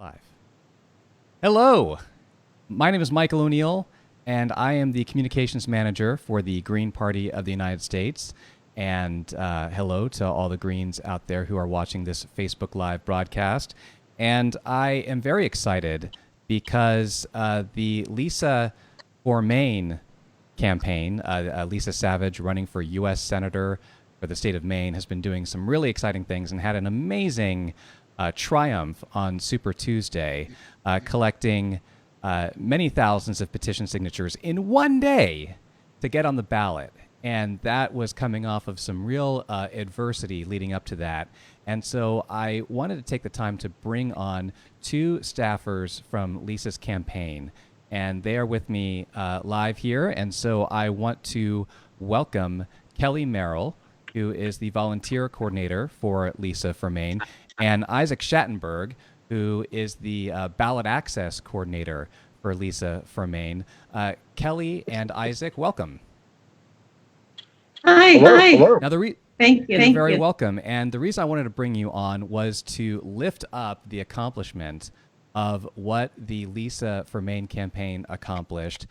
Live. Hello, my name is Michael O'Neill, and I am the communications manager for the Green Party of the United States. And hello to all the Greens out there who are watching this Facebook Live broadcast. And I am very excited because the LisaForMaine campaign, Lisa Savage running for U.S. Senator for the state of Maine, has been doing some really exciting things and had an amazing triumph on Super Tuesday, collecting many thousands of petition signatures in one day to get on the ballot. And that was coming off of some real adversity leading up to that. And so I wanted to take the time to bring on two staffers from Lisa's campaign. And they are with me live here. And so I want to welcome Kelly Merrill, who is the volunteer coordinator for LisaForMaine, and Isaac Schattenberg, who is the ballot access coordinator for LisaForMaine. Kelly and Isaac, welcome. Hi. Hello. Now, Thank you. You're very welcome. And the reason I wanted to bring you on was to lift up the accomplishment of what the LisaForMaine campaign accomplished.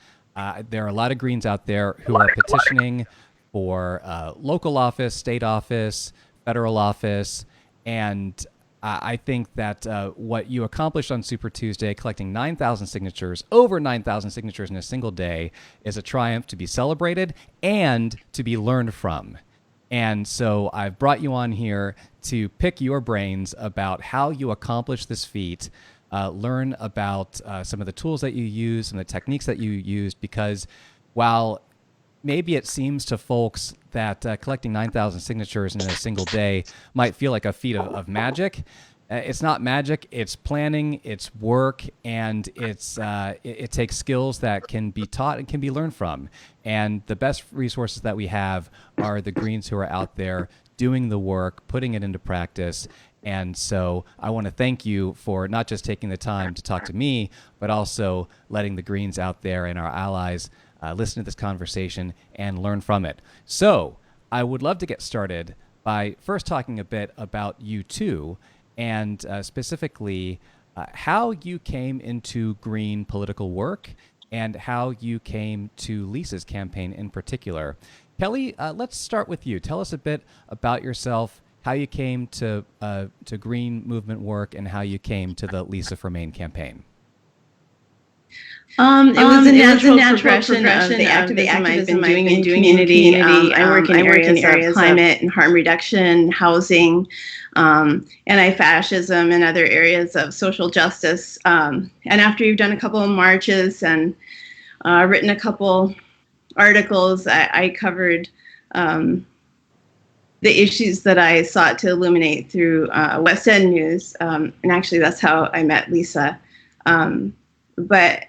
There are a lot of Greens out there who are petitioning for local office, state office, federal office, and I think that what you accomplished on Super Tuesday, collecting 9,000 signatures, over 9,000 signatures in a single day, is a triumph to be celebrated and to be learned from. And so I've brought you on here to pick your brains about how you accomplished this feat, learn about some of the tools that you use, some of the techniques that you used, because while maybe it seems to folks that collecting 9,000 signatures in a single day might feel like a feat of magic. It's not magic. It's planning, it's work, and it takes skills that can be taught and can be learned from. And the best resources that we have are the Greens who are out there doing the work, putting it into practice. And so I want to thank you for not just taking the time to talk to me, but also letting the Greens out there and our allies listen to this conversation and learn from it. So I would love to get started by first talking a bit about you two, and specifically how you came into Green political work and how you came to Lisa's campaign in particular. Kelly, let's start with you. Tell us a bit about yourself, how you came to Green movement work, and how you came to the LisaForMaine campaign. It was a natural progression of the activism I've been doing in community. I work in areas of climate and harm reduction, housing, anti-fascism, and other areas of social justice. And after you've done a couple of marches and written a couple articles, I covered the issues that I sought to illuminate through West End News. And actually, that's how I met Lisa. But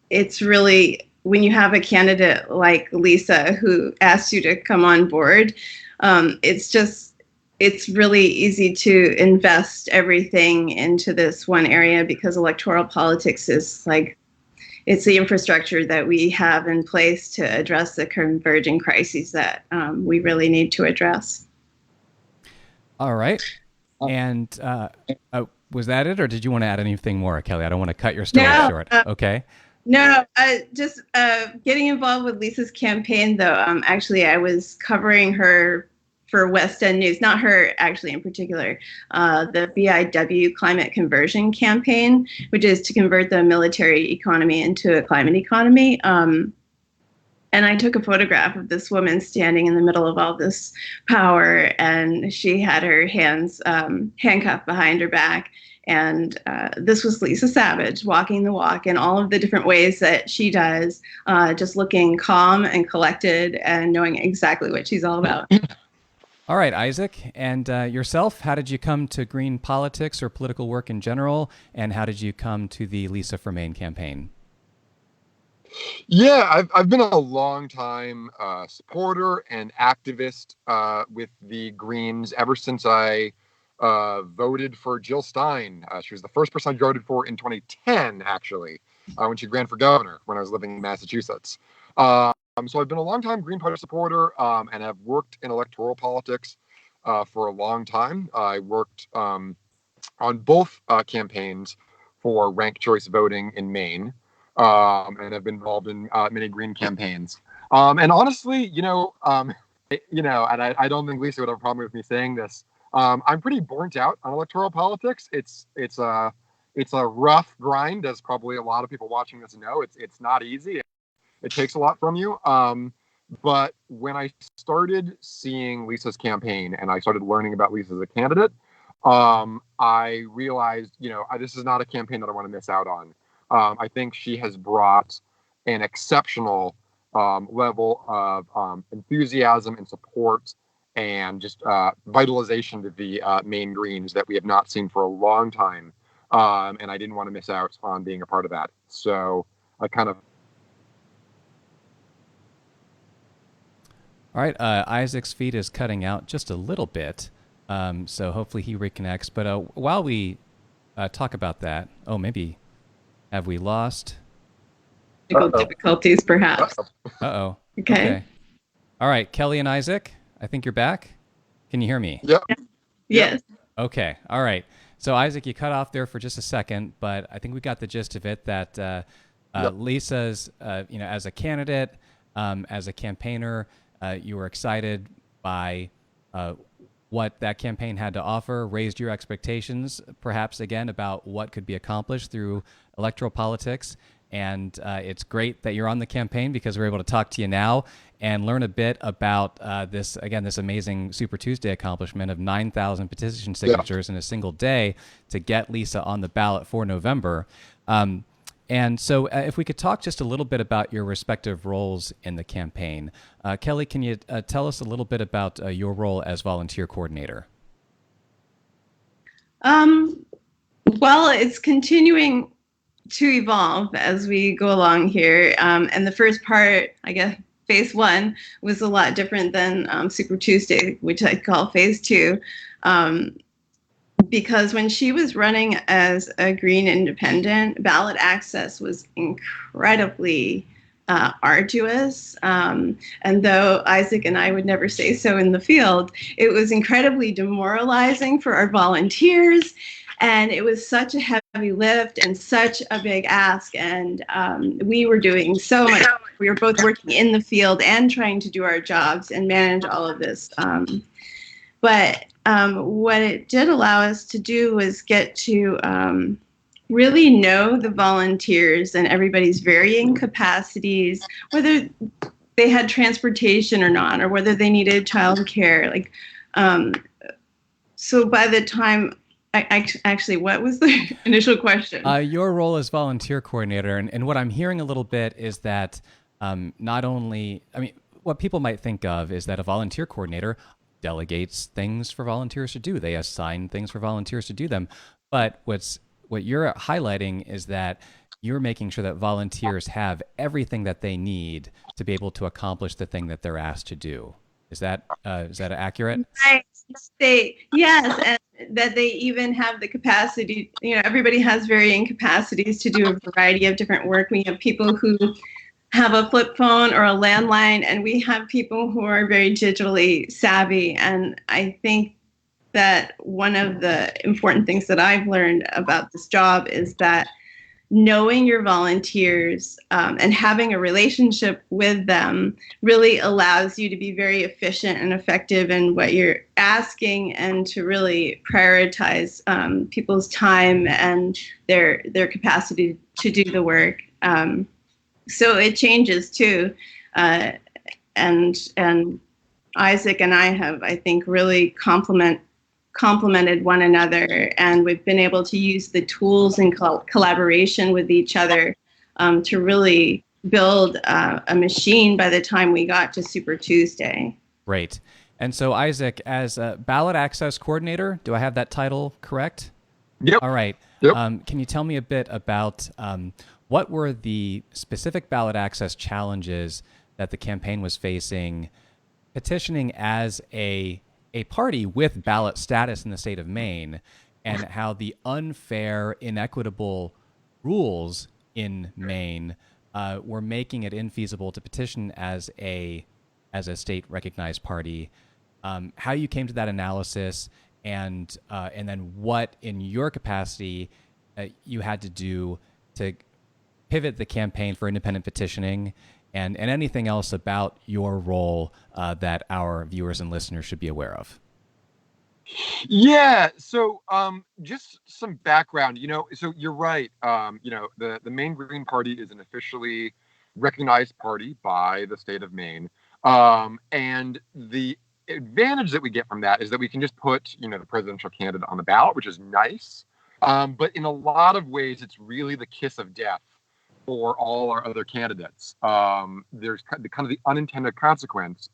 it's really, when you have a candidate like Lisa who asks you to come on board, it's really easy to invest everything into this one area, because electoral politics is like, it's the infrastructure that we have in place to address the converging crises that we really need to address. All right. And was that it, or did you want to add anything more, Kelly? I don't want to cut your story short. Okay. No, just getting involved with Lisa's campaign, though. Actually, I was covering her for West End News, not her actually in particular, the BIW climate conversion campaign, which is to convert the military economy into a climate economy. And I took a photograph of this woman standing in the middle of all this power, and she had her hands handcuffed behind her back. And this was Lisa Savage walking the walk in all of the different ways that she does, just looking calm and collected and knowing exactly what she's all about. All right, Isaac, and yourself, how did you come to Green politics or political work in general, and how did you come to the LisaForMaine campaign? Yeah, I've been a long time supporter and activist with the Greens ever since I voted for Jill Stein. She was the first person I voted for in 2010, actually, when she ran for governor when I was living in Massachusetts. So I've been a long-time Green Party supporter and have worked in electoral politics for a long time. I worked on both campaigns for ranked choice voting in Maine, and have been involved in many Green campaigns. And honestly, and I don't think Lisa would have a problem with me saying this. I'm pretty burnt out on electoral politics. It's a rough grind, as probably a lot of people watching this know. It's not easy. It takes a lot from you. But when I started seeing Lisa's campaign and I started learning about Lisa as a candidate, I realized, this is not a campaign that I want to miss out on. I think she has brought an exceptional level of enthusiasm and support and just vitalization to the Maine Greens that we have not seen for a long time. And I didn't want to miss out on being a part of that. So I kind of... All right, Isaac's feed is cutting out just a little bit, so hopefully he reconnects. But while we talk about that, maybe have we lost? Technical difficulties, perhaps. Uh-oh. Okay. All right, Kelly and Isaac, I think you're back. Can you hear me? Yep. Yes. Okay, all right. So Isaac, you cut off there for just a second, but I think we got the gist of it, that Lisa's, as a candidate, as a campaigner, you were excited by what that campaign had to offer, raised your expectations, perhaps again, about what could be accomplished through electoral politics. And it's great that you're on the campaign, because we're able to talk to you now and learn a bit about this amazing Super Tuesday accomplishment of 9,000 petition signatures in a single day to get Lisa on the ballot for November. And so if we could talk just a little bit about your respective roles in the campaign. Kelly, can you tell us a little bit about your role as volunteer coordinator? Well, it's continuing to evolve as we go along here. And the first part, I guess, phase one, was a lot different than Super Tuesday, which I call phase two. Because when she was running as a Green independent, ballot access was incredibly arduous. And though Isaac and I would never say so in the field, it was incredibly demoralizing for our volunteers. And it was such a heavy lift and such a big ask. And we were doing so much. We were both working in the field and trying to do our jobs and manage all of this. But what it did allow us to do was get to really know the volunteers and everybody's varying capacities, whether they had transportation or not, or whether they needed childcare. So by the time, actually, what was the initial question? Your role as volunteer coordinator, and what I'm hearing a little bit is that not only, what people might think of is that a volunteer coordinator delegates things for volunteers to do. They assign things for volunteers to do them. But what you're highlighting is that you're making sure that volunteers have everything that they need to be able to accomplish the thing that they're asked to do. Is that accurate? Right. Yes, and that they even have the capacity. Everybody has varying capacities to do a variety of different work. We have people who have a flip phone or a landline, and we have people who are very digitally savvy. And I think that one of the important things that I've learned about this job is that knowing your volunteers and having a relationship with them really allows you to be very efficient and effective in what you're asking, and to really prioritize people's time and their capacity to do the work. So it changes too, and Isaac and I have, I think, really complemented one another, and we've been able to use the tools and collaboration with each other to really build a machine by the time we got to Super Tuesday. Great. And so Isaac, as a ballot access coordinator, do I have that title correct? Yep. All right. Yep. Can you tell me a bit about what were the specific ballot access challenges that the campaign was facing, petitioning as a party with ballot status in the state of Maine, and how the unfair, inequitable rules in Maine were making it infeasible to petition as a state recognized party? How you came to that analysis, and then what in your capacity you had to do to pivot the campaign for independent petitioning, and anything else about your role that our viewers and listeners should be aware of? Yeah. So, just some background. So you're right. The Maine Green Party is an officially recognized party by the state of Maine, and the advantage that we get from that is that we can just put the presidential candidate on the ballot, which is nice. But in a lot of ways, it's really the kiss of death for all our other candidates. There's kind of the unintended consequence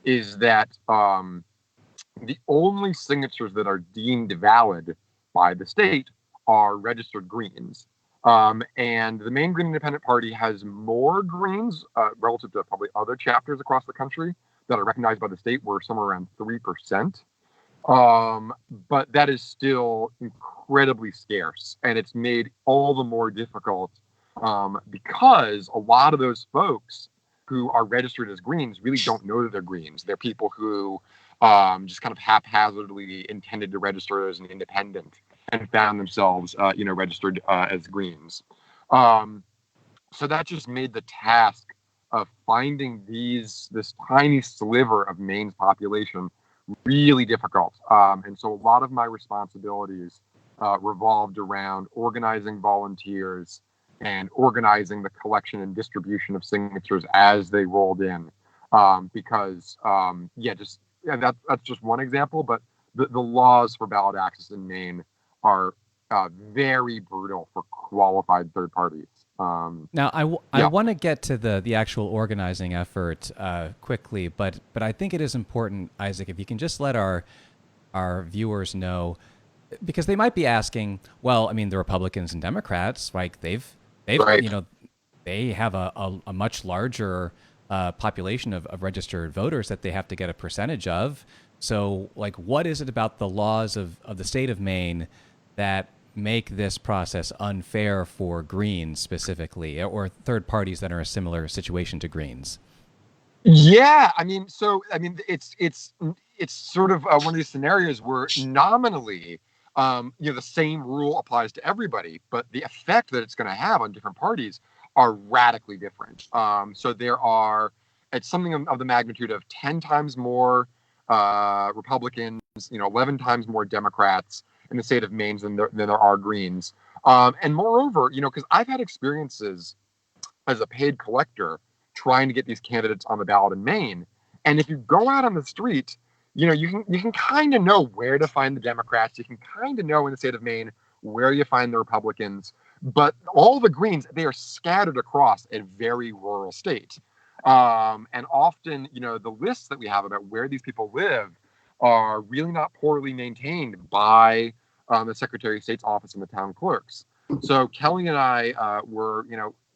is that the only signatures that are deemed valid by the state are registered Greens. And the Maine Green Independent Party has more Greens relative to probably other chapters across the country that are recognized by the state. We're somewhere around 3%. But that is still incredibly scarce, and it's made all the more difficult because a lot of those folks who are registered as Greens really don't know that they're Greens. They're people who just kind of haphazardly intended to register as an independent and found themselves, registered as Greens. So that just made the task of finding this tiny sliver of Maine's population really difficult. And so a lot of my responsibilities revolved around organizing volunteers and organizing the collection and distribution of signatures as they rolled in. Because that's just one example, but the laws for ballot access in Maine are very brutal for qualified third parties. Now, I want to get to the actual organizing effort quickly, but I think it is important, Isaac, if you can just let our viewers know, because they might be asking, well, I mean, the Republicans and Democrats, like they've Right. They have a much larger population of registered voters that they have to get a percentage of. So, like, what is it about the laws of the state of Maine that make this process unfair for Greens specifically, or third parties that are in a similar situation to Greens? Yeah, it's sort of one of these scenarios where nominally, the same rule applies to everybody, but the effect that it's going to have on different parties are radically different. It's something of the magnitude of 10 times more Republicans, 11 times more Democrats in the state of Maine than there are Greens. And moreover, because I've had experiences as a paid collector trying to get these candidates on the ballot in Maine. And if you go out on the street, you can kind of know where to find the Democrats. You can kind of know in the state of Maine where you find the Republicans. But all the Greens, they are scattered across a very rural state. And often, the lists that we have about where these people live are really not poorly maintained by the Secretary of State's office and the town clerks. So Kelly and I were,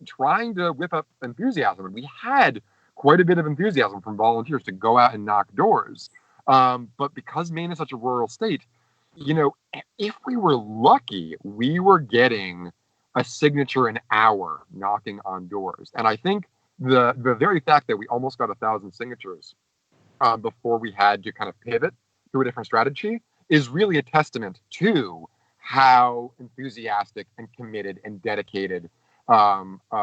trying to whip up enthusiasm. And we had quite a bit of enthusiasm from volunteers to go out and knock doors. But because Maine is such a rural state, if we were lucky, we were getting a signature an hour knocking on doors. And I think the very fact that we almost got 1,000 signatures before we had to kind of pivot to a different strategy is really a testament to how enthusiastic and committed and dedicated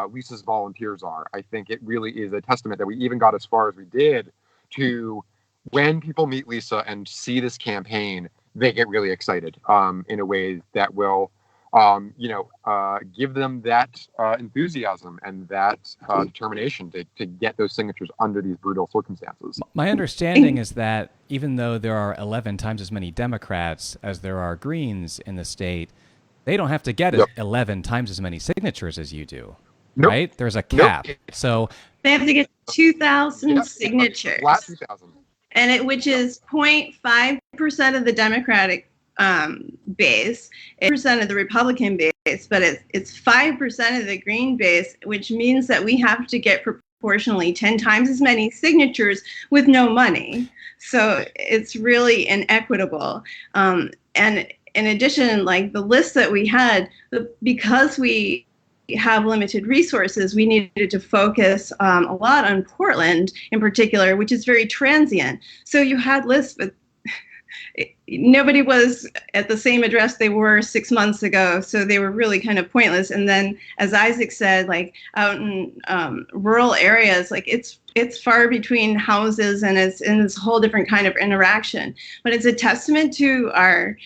Lisa's volunteers are. I think it really is a testament that we even got as far as we did to when people meet Lisa and see this campaign, they get really excited in a way that will, give them that enthusiasm and that determination to get those signatures under these brutal circumstances. My understanding is that even though there are 11 times as many Democrats as there are Greens in the state, they don't have to get 11 times as many signatures as you do, right? There's a cap. So they have to get 2,000 signatures. Flat 2,000. Which is 0.5% of the Democratic base, 8% of the Republican base, but it's 5% of the Green base, which means that we have to get proportionally 10 times as many signatures with no money. So it's really inequitable. And in addition, like the list that we had, because we have limited resources, we needed to focus a lot on Portland in particular, which is very transient. So you had lists nobody was at the same address they were 6 months ago, so they were really kind of pointless. And then, as Isaac said, like out in rural areas, like it's far between houses, and it's in this whole different kind of interaction. But it's a testament to our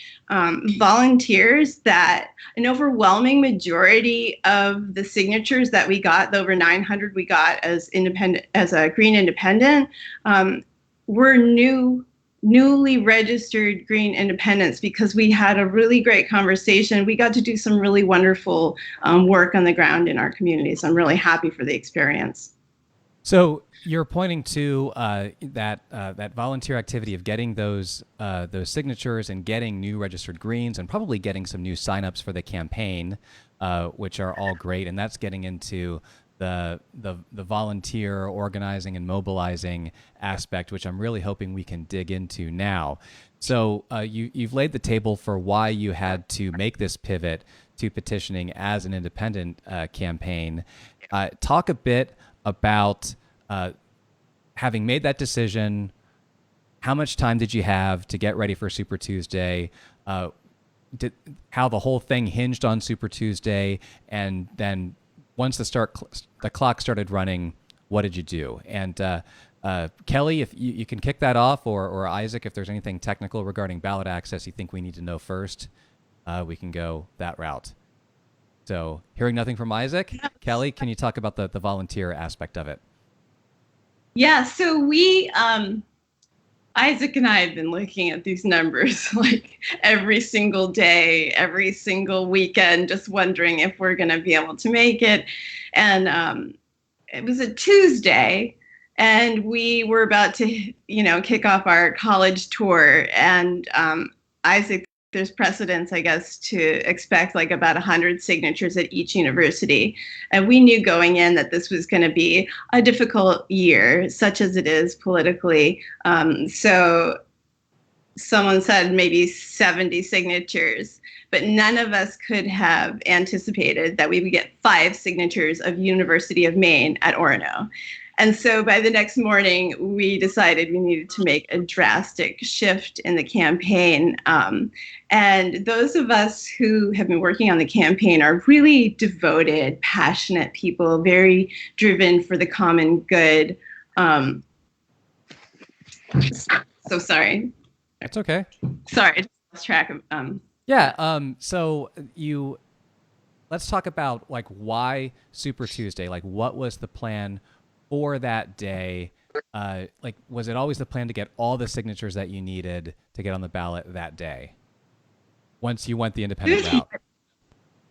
volunteers that an overwhelming majority of the signatures that we got, the over 900 we got as independent, as a Green Independent, were newly registered Green Independents, because we had a really great conversation. We got to do some really wonderful work on the ground in our communities. I'm really happy for the experience. So you're pointing to that volunteer activity of getting those signatures and getting new registered Greens, and probably getting some new signups for the campaign, which are all great. And that's getting into the volunteer organizing and mobilizing aspect, which I'm really hoping we can dig into now. So you've laid the table for why you had to make this pivot to petitioning as an independent campaign. Talk a bit about having made that decision. How much time did you have to get ready for Super Tuesday? How the whole thing hinged on Super Tuesday, and then once the clock started running, what did you do? And Kelly, if you can kick that off, or Isaac, if there's anything technical regarding ballot access you think we need to know first, we can go that route. So hearing nothing from Isaac, Kelly, can you talk about the volunteer aspect of it? Yeah, so we, Isaac and I have been looking at these numbers like every single day, every single weekend, just wondering if we're going to be able to make it. And it was a Tuesday, and we were about to, kick off our college tour. And Isaac, there's precedence, I guess, to expect like about 100 signatures at each university. And we knew going in that this was going to be a difficult year, such as it is politically. So someone said maybe 70 signatures, but none of us could have anticipated that we would get 5 signatures of University of Maine at Orono. And so by the next morning, we decided we needed to make a drastic shift in the campaign. And those of us who have been working on the campaign are really devoted, passionate people, very driven for the common good. So sorry. It's okay. Sorry, I just lost track of. So let's talk about like why Super Tuesday. Like, what was the plan for that day? Like, was it always the plan to get all the signatures that you needed to get on the ballot that day, once you went the independent route?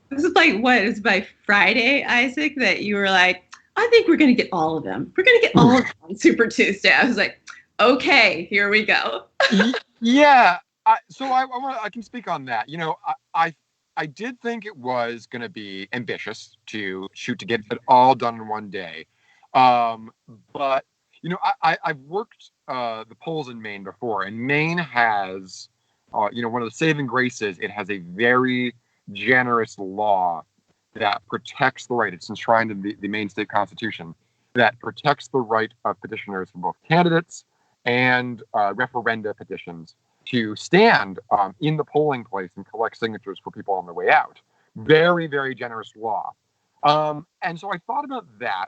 This is like, what? It was by Friday, Isaac, that you were like, I think we're going to get all of them. We're going to get all of them on Super Tuesday. I was like, okay, here we go. Yeah. So I can speak on that. I did think it was going to be ambitious to shoot to get it all done in one day. But I've worked the polls in Maine before, and Maine has, one of the saving graces, it has a very generous law that protects the right. It's enshrined in the Maine state constitution that protects the right of petitioners for both candidates and referenda petitions to stand in the polling place and collect signatures for people on their way out. Very, very generous law. And so I thought about that.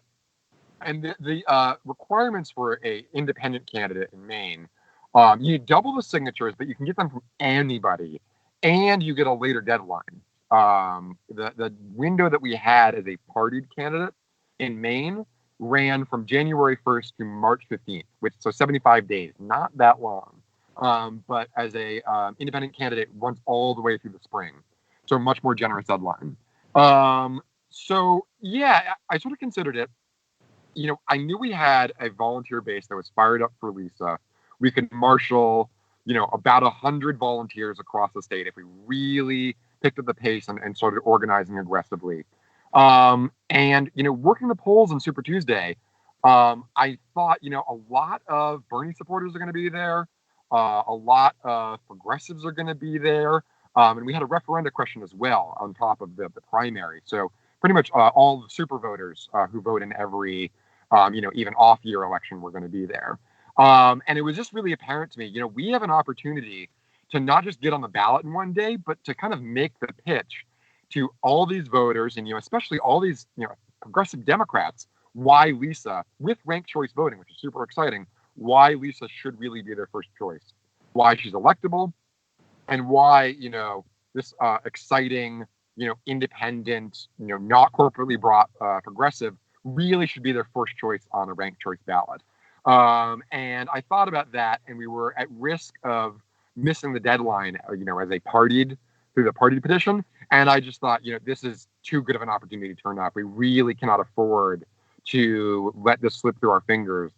And the requirements for a independent candidate in Maine, you need double the signatures, but you can get them from anybody, and you get a later deadline. The window that we had as a partied candidate in Maine ran from January 1st to March 15th, so 75 days, not that long. But as a independent candidate, runs all the way through the spring, so a much more generous deadline. So yeah, I sort of considered it. I knew we had a volunteer base that was fired up for Lisa. We could marshal, about 100 volunteers across the state if we really picked up the pace and started organizing aggressively. And working the polls on Super Tuesday, I thought, a lot of Bernie supporters are going to be there. A lot of progressives are going to be there. And we had a referenda question as well on top of the primary. So pretty much all the super voters who vote in every, even off-year election were going to be there. And it was just really apparent to me, we have an opportunity to not just get on the ballot in one day, but to kind of make the pitch to all these voters and, especially all these, progressive Democrats, why Lisa, with ranked choice voting, which is super exciting, why Lisa should really be their first choice, why she's electable, and why, this exciting, independent, not corporately brought progressive really should be their first choice on a ranked choice ballot. And I thought about that, and we were at risk of missing the deadline, as they partied through the party petition. And I just thought, this is too good of an opportunity to turn up. We really cannot afford to let this slip through our fingers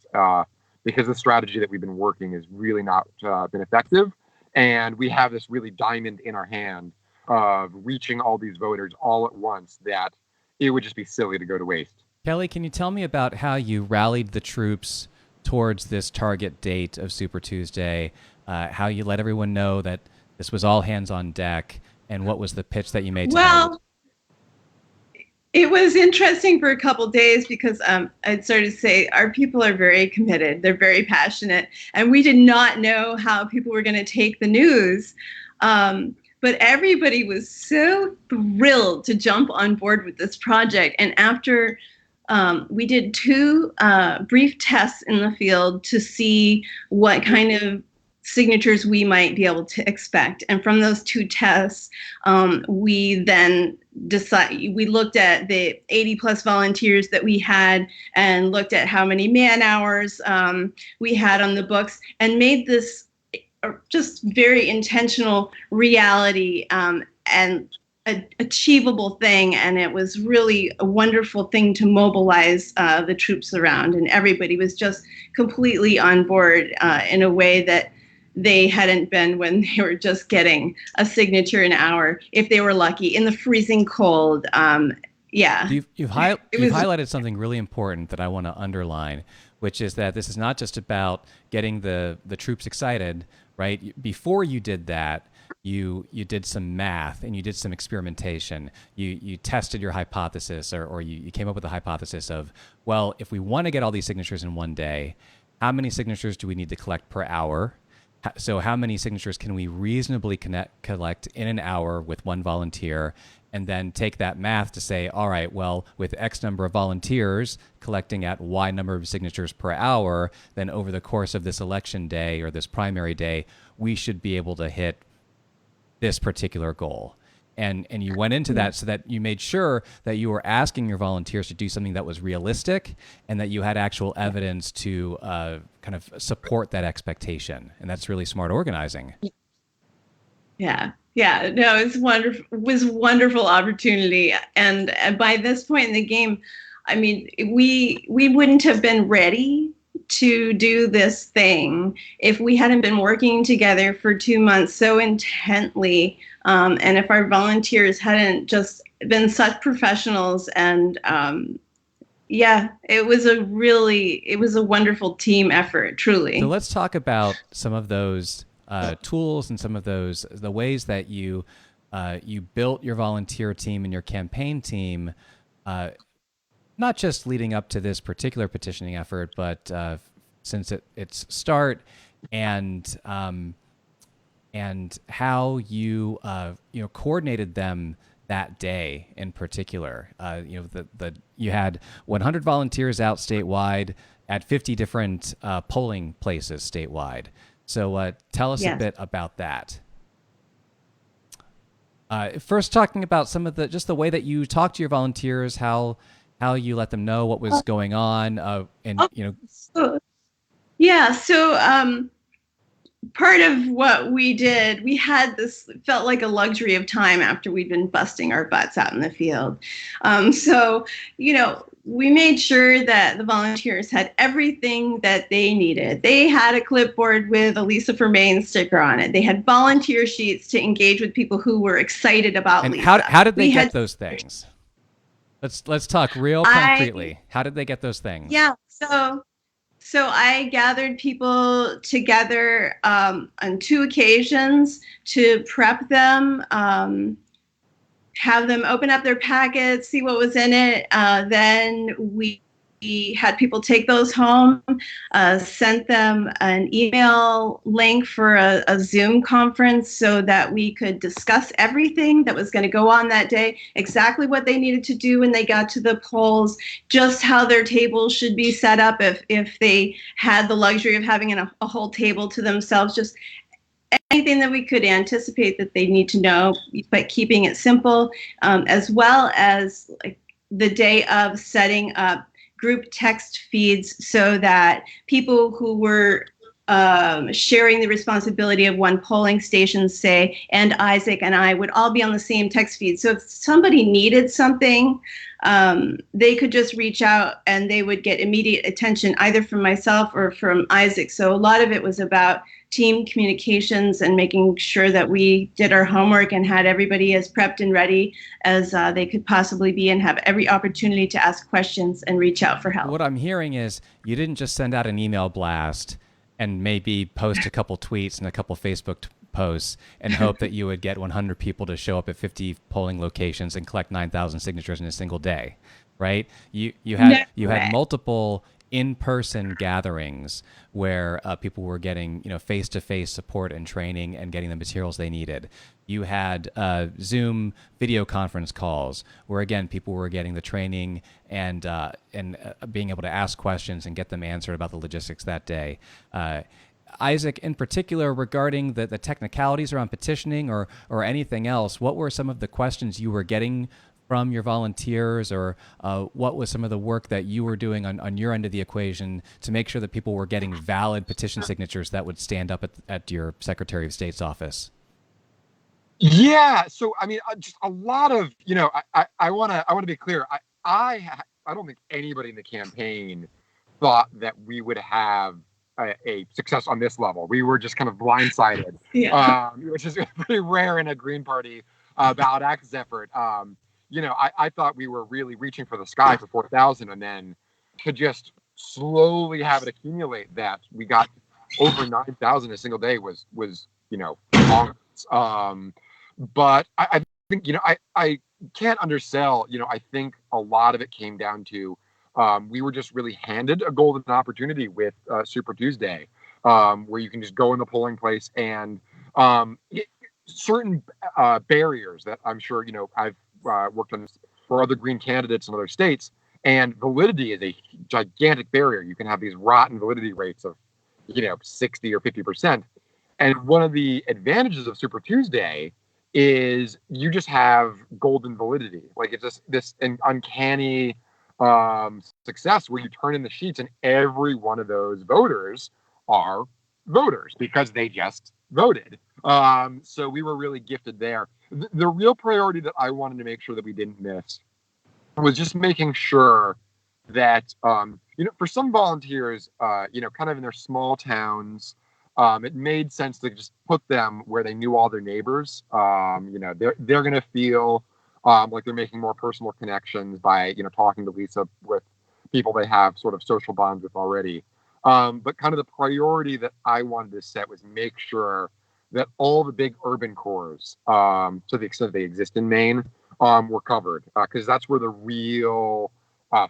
because the strategy that we've been working has really not been effective. And we have this really diamond in our hand of reaching all these voters all at once that it would just be silly to go to waste. Kelly, can you tell me about how you rallied the troops towards this target date of Super Tuesday, how you let everyone know that this was all hands on deck, and what was the pitch that you made to them? Well, it was interesting for a couple of days because I'd sort of say our people are very committed. They're very passionate. And we did not know how people were going to take the news. But everybody was so thrilled to jump on board with this project. And after we did 2 brief tests in the field to see what kind of signatures we might be able to expect. And from those 2 tests, we then we looked at the 80 plus volunteers that we had and looked at how many man hours we had on the books and made this just very intentional reality and achievable thing. And it was really a wonderful thing to mobilize the troops around. And everybody was just completely on board in a way that they hadn't been when they were just getting a signature an hour, if they were lucky, in the freezing cold. Yeah. You've highlighted something really important that I want to underline, which is that this is not just about getting the troops excited, right? Before you did that, you did some math and you did some experimentation. You tested your hypothesis or you came up with a hypothesis of, well, if we want to get all these signatures in one day, how many signatures do we need to collect per hour? So how many signatures can we reasonably collect in an hour with one volunteer, and then take that math to say, all right, well, with X number of volunteers collecting at Y number of signatures per hour, then over the course of this election day or this primary day, we should be able to hit this particular goal. And you went into that so that you made sure that you were asking your volunteers to do something that was realistic and that you had actual evidence to kind of support that expectation. And that's really smart organizing. Yeah. No, it was wonderful opportunity. And by this point in the game, I mean, we wouldn't have been ready to do this thing if we hadn't been working together for 2 months so intently. And if our volunteers hadn't just been such professionals and it was a wonderful team effort, truly. So let's talk about some of those tools and some of the ways that you built your volunteer team and your campaign team, not just leading up to this particular petitioning effort, but since its start, and how you coordinated them that day in particular. You had 100 volunteers out statewide at 50 different polling places statewide. So tell us a bit about that. First, talking about some of the way that you talk to your volunteers, how you let them know what was going on, So part of what we did, we had this, felt like a luxury of time after we'd been busting our butts out in the field. We made sure that the volunteers had everything that they needed. They had a clipboard with a LisaForMaine sticker on it. They had volunteer sheets to engage with people who were excited about and Lisa. How did they get those things? Let's talk real concretely. How did they get those things? Yeah, so I gathered people together on 2 occasions to prep them, have them open up their packets, see what was in it. Then we had people take those home, sent them an email link for a Zoom conference so that we could discuss everything that was going to go on that day, exactly what they needed to do when they got to the polls, just how their table should be set up if they had the luxury of having a whole table to themselves, just anything that we could anticipate that they need to know, but keeping it simple, as well as like the day of setting up group text feeds so that people who were sharing the responsibility of one polling station, say, and Isaac and I would all be on the same text feed. So if somebody needed something, they could just reach out and they would get immediate attention either from myself or from Isaac. So a lot of it was about team communications and making sure that we did our homework and had everybody as prepped and ready as they could possibly be and have every opportunity to ask questions and reach out for help. What I'm hearing is you didn't just send out an email blast and maybe post a couple tweets and a couple Facebook posts and hope that you would get 100 people to show up at 50 polling locations and collect 9,000 signatures in a single day, right? You had multiple in-person gatherings where people were getting face-to-face support and training and getting the materials they needed. You had Zoom video conference calls where, again, people were getting the training and being able to ask questions and get them answered about the logistics that day. Isaac, in particular, regarding the technicalities around petitioning or anything else, what were some of the questions you were getting from your volunteers, or what was some of the work that you were doing on your end of the equation to make sure that people were getting valid petition signatures that would stand up at your Secretary of State's office? Yeah, so I mean, just a lot of I want to be clear. I don't think anybody in the campaign thought that we would have a success on this level. We were just kind of blindsided, which is pretty rare in a Green Party ballot access effort. I thought we were really reaching for the sky for 4,000, and then to just slowly have it accumulate that we got over 9,000 a single day was bonkers. But I think I can't undersell. I think a lot of it came down to we were just really handed a golden opportunity with Super Tuesday, where you can just go in the polling place and certain barriers that I'm sure I've worked on for other Green candidates in other states, and validity is a gigantic barrier. You can have these rotten validity rates of 60 or 50%, and one of the advantages of Super Tuesday is you just have golden validity. Like, it's just this uncanny success where you turn in the sheets and every one of those voters are voters because they just voted. So we were really gifted there. The real priority that I wanted to make sure that we didn't miss was just making sure that, for some volunteers, kind of in their small towns, it made sense to just put them where they knew all their neighbors. They're going to feel like they're making more personal connections by, talking to Lisa with people they have sort of social bonds with already. But kind of the priority that I wanted to set was make sure that all the big urban cores, to the extent they exist in Maine, were covered, because that's where the real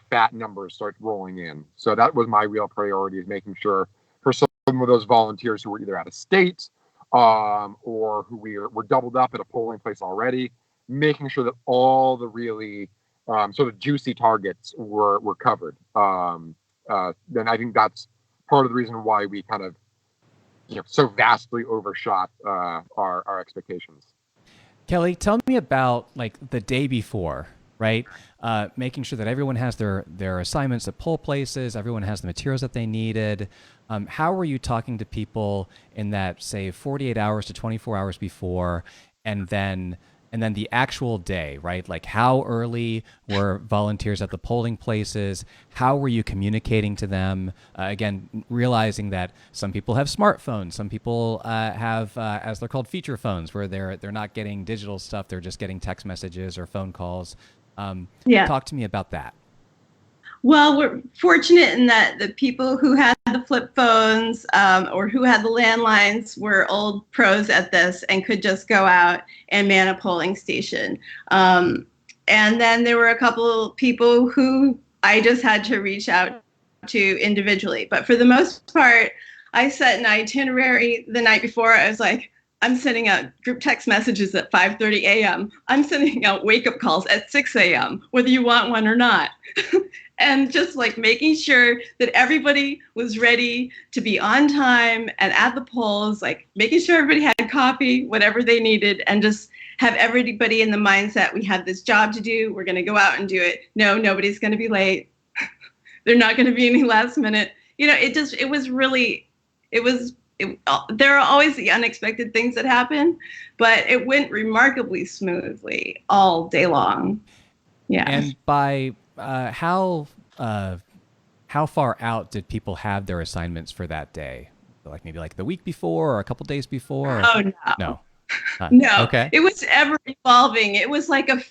fat numbers start rolling in. So that was my real priority, is making sure for some of those volunteers who were either out of state or who were doubled up at a polling place already, making sure that all the really sort of juicy targets were covered. Then I think that's part of the reason why we kind of so vastly overshot our expectations. Kelly, tell me about like the day before, right? Making sure that everyone has their assignments at poll places, everyone has the materials that they needed. How were you talking to people in that, say, 48 hours to 24 hours before, and then the actual day, right? Like, how early were volunteers at the polling places? How were you communicating to them? Again, realizing that some people have smartphones, some people have, as they're called, feature phones, where they're not getting digital stuff, they're just getting text messages or phone calls. Talk to me about that. Well, we're fortunate in that the people who had the flip phones or who had the landlines were old pros at this and could just go out and man a polling station. And then there were a couple people who I just had to reach out to individually. But for the most part, I set an itinerary the night before. I was like, I'm sending out group text messages at 5:30 a.m. I'm sending out wake-up calls at 6 a.m., whether you want one or not. And just like making sure that everybody was ready to be on time and at the polls, like making sure everybody had coffee, whatever they needed, and just have everybody in the mindset, we have this job to do, we're going to go out and do it. No, nobody's going to be late. They're not going to be any last minute. It was really, there are always the unexpected things that happen, but it went remarkably smoothly all day long. Yeah. And by how far out did people have their assignments for that day? Like maybe like the week before or a couple days before? Oh, no. No. No. Okay. It was ever evolving. It was like a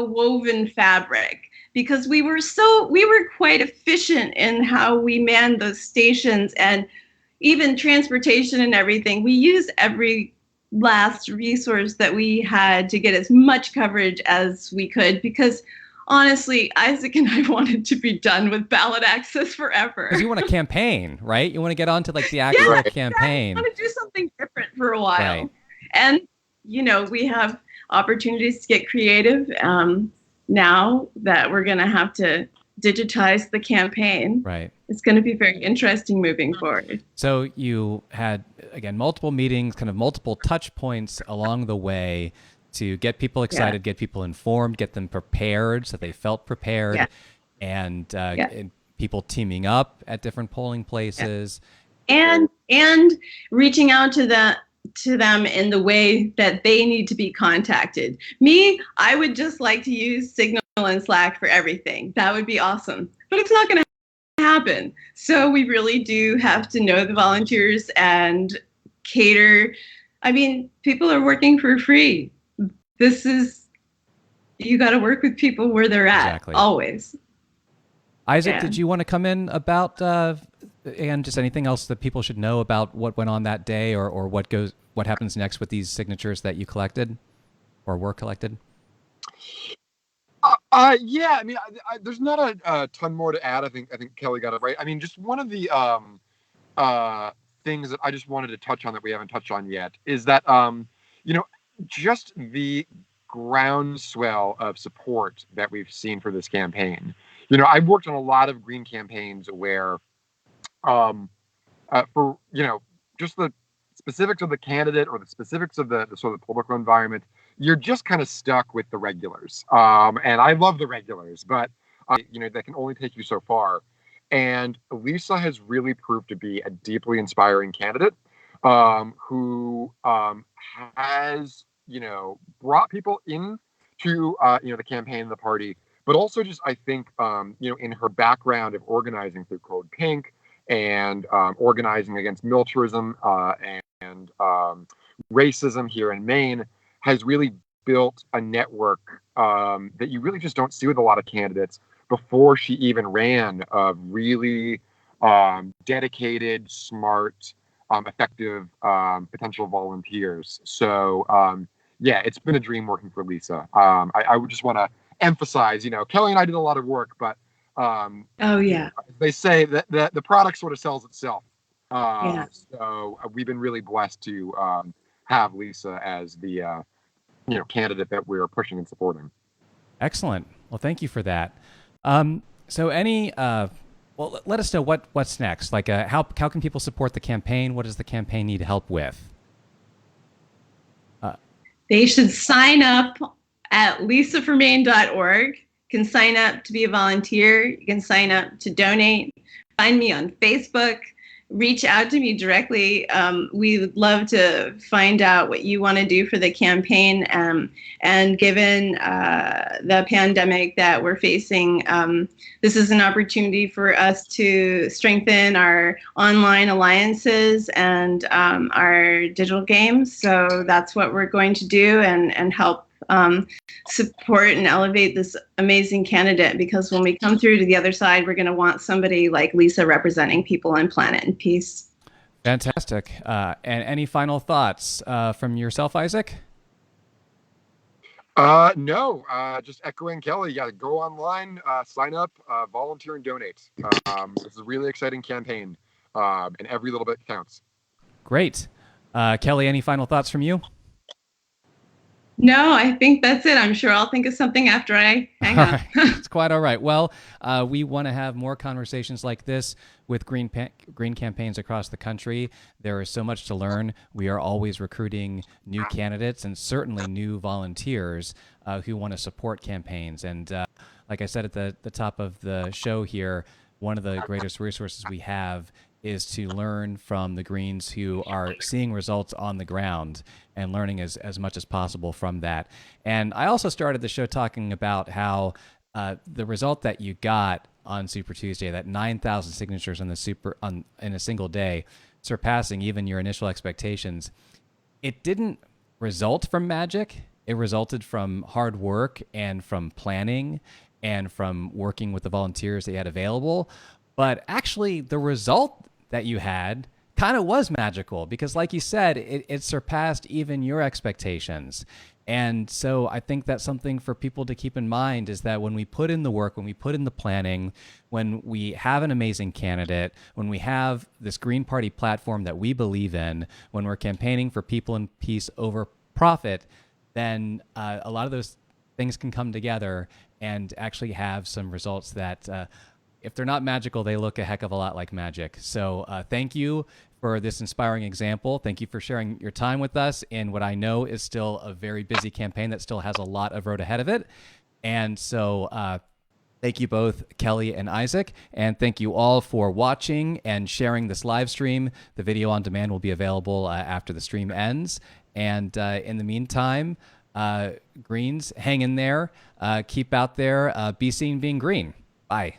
woven fabric, because we were quite efficient in how we manned those stations, and even transportation and everything. We used every last resource that we had to get as much coverage as we could, because honestly, Isaac and I wanted to be done with ballot access forever. Because you want to campaign, right? You want to get on to like the actual campaign. I want to do something different for a while. Right. And, we have opportunities to get creative now that we're going to have to digitize the campaign. Right. It's going to be very interesting moving forward. So you had, again, multiple meetings, kind of multiple touch points along the way to get people excited, get people informed, get them prepared so they felt prepared, and people teaming up at different polling places. And reaching out to them in the way that they need to be contacted. Me, I would just like to use Signal and Slack for everything. That would be awesome. But it's not going to happen. So we really do have to know the volunteers and cater. I mean, people are working for free. You got to work with people where they're at, always. Isaac, did you want to come in about, and just anything else that people should know about what went on that day, or what happens next with these signatures that you collected or were collected? Yeah, I mean, there's not a ton more to add. I think Kelly got it right. I mean, just one of the things that I just wanted to touch on that we haven't touched on yet is that, just the groundswell of support that we've seen for this campaign. I've worked on a lot of green campaigns where, for, just the specifics of the candidate or the specifics of the sort of political environment, you're just kind of stuck with the regulars. And I love the regulars, but, that can only take you so far. And Lisa has really proved to be a deeply inspiring candidate who has, brought people in to, the campaign and the party, but also just, I think, in her background of organizing through Code Pink and organizing against militarism and racism here in Maine, has really built a network that you really just don't see with a lot of candidates before she even ran, of really dedicated, smart, effective potential volunteers. So, it's been a dream working for Lisa. I would just want to emphasize, Kelly and I did a lot of work, but they say that the product sort of sells itself. So we've been really blessed to have Lisa as the candidate that we're pushing and supporting. Excellent. Well, thank you for that. So let us know what's next. Like, how can people support the campaign? What does the campaign need help with? They should sign up at LisaForMaine.org. You can sign up to be a volunteer. You can sign up to donate. Find me on Facebook. Reach out to me directly. We would love to find out what you want to do for the campaign. And given the pandemic that we're facing, this is an opportunity for us to strengthen our online alliances and our digital games. So that's what we're going to do, and help support and elevate this amazing candidate, because when we come through to the other side, we're going to want somebody like Lisa representing people and planet and peace. Fantastic. And any final thoughts from yourself, Isaac? No, just echoing Kelly. Yeah, go online, sign up, volunteer, and donate. This is a really exciting campaign, and every little bit counts. Great. Kelly, any final thoughts from you? No, I think that's it. I'm sure I'll think of something after I hang up. It's quite all right. Well, we want to have more conversations like this with green campaigns across the country. There is so much to learn. We are always recruiting new candidates and certainly new volunteers who want to support campaigns. And like I said at the top of the show here, one of the greatest resources we have is to learn from the Greens who are seeing results on the ground and learning as much as possible from that. And I also started the show talking about how the result that you got on Super Tuesday, that 9,000 signatures in a single day, surpassing even your initial expectations, it didn't result from magic. It resulted from hard work and from planning and from working with the volunteers that you had available. But actually, the result that you had kind of was magical because, like you said, it surpassed even your expectations. And so I think that's something for people to keep in mind, is that when we put in the work, when we put in the planning, when we have an amazing candidate, when we have this Green Party platform that we believe in, when we're campaigning for people and peace over profit, then a lot of those things can come together and actually have some results that if they're not magical, they look a heck of a lot like magic. So thank you for this inspiring example. Thank you for sharing your time with us in what I know is still a very busy campaign that still has a lot of road ahead of it. And so thank you both, Kelly and Isaac. And thank you all for watching and sharing this live stream. The video on demand will be available after the stream ends. And in the meantime, Greens, hang in there. Keep out there. Be seen being green. Bye.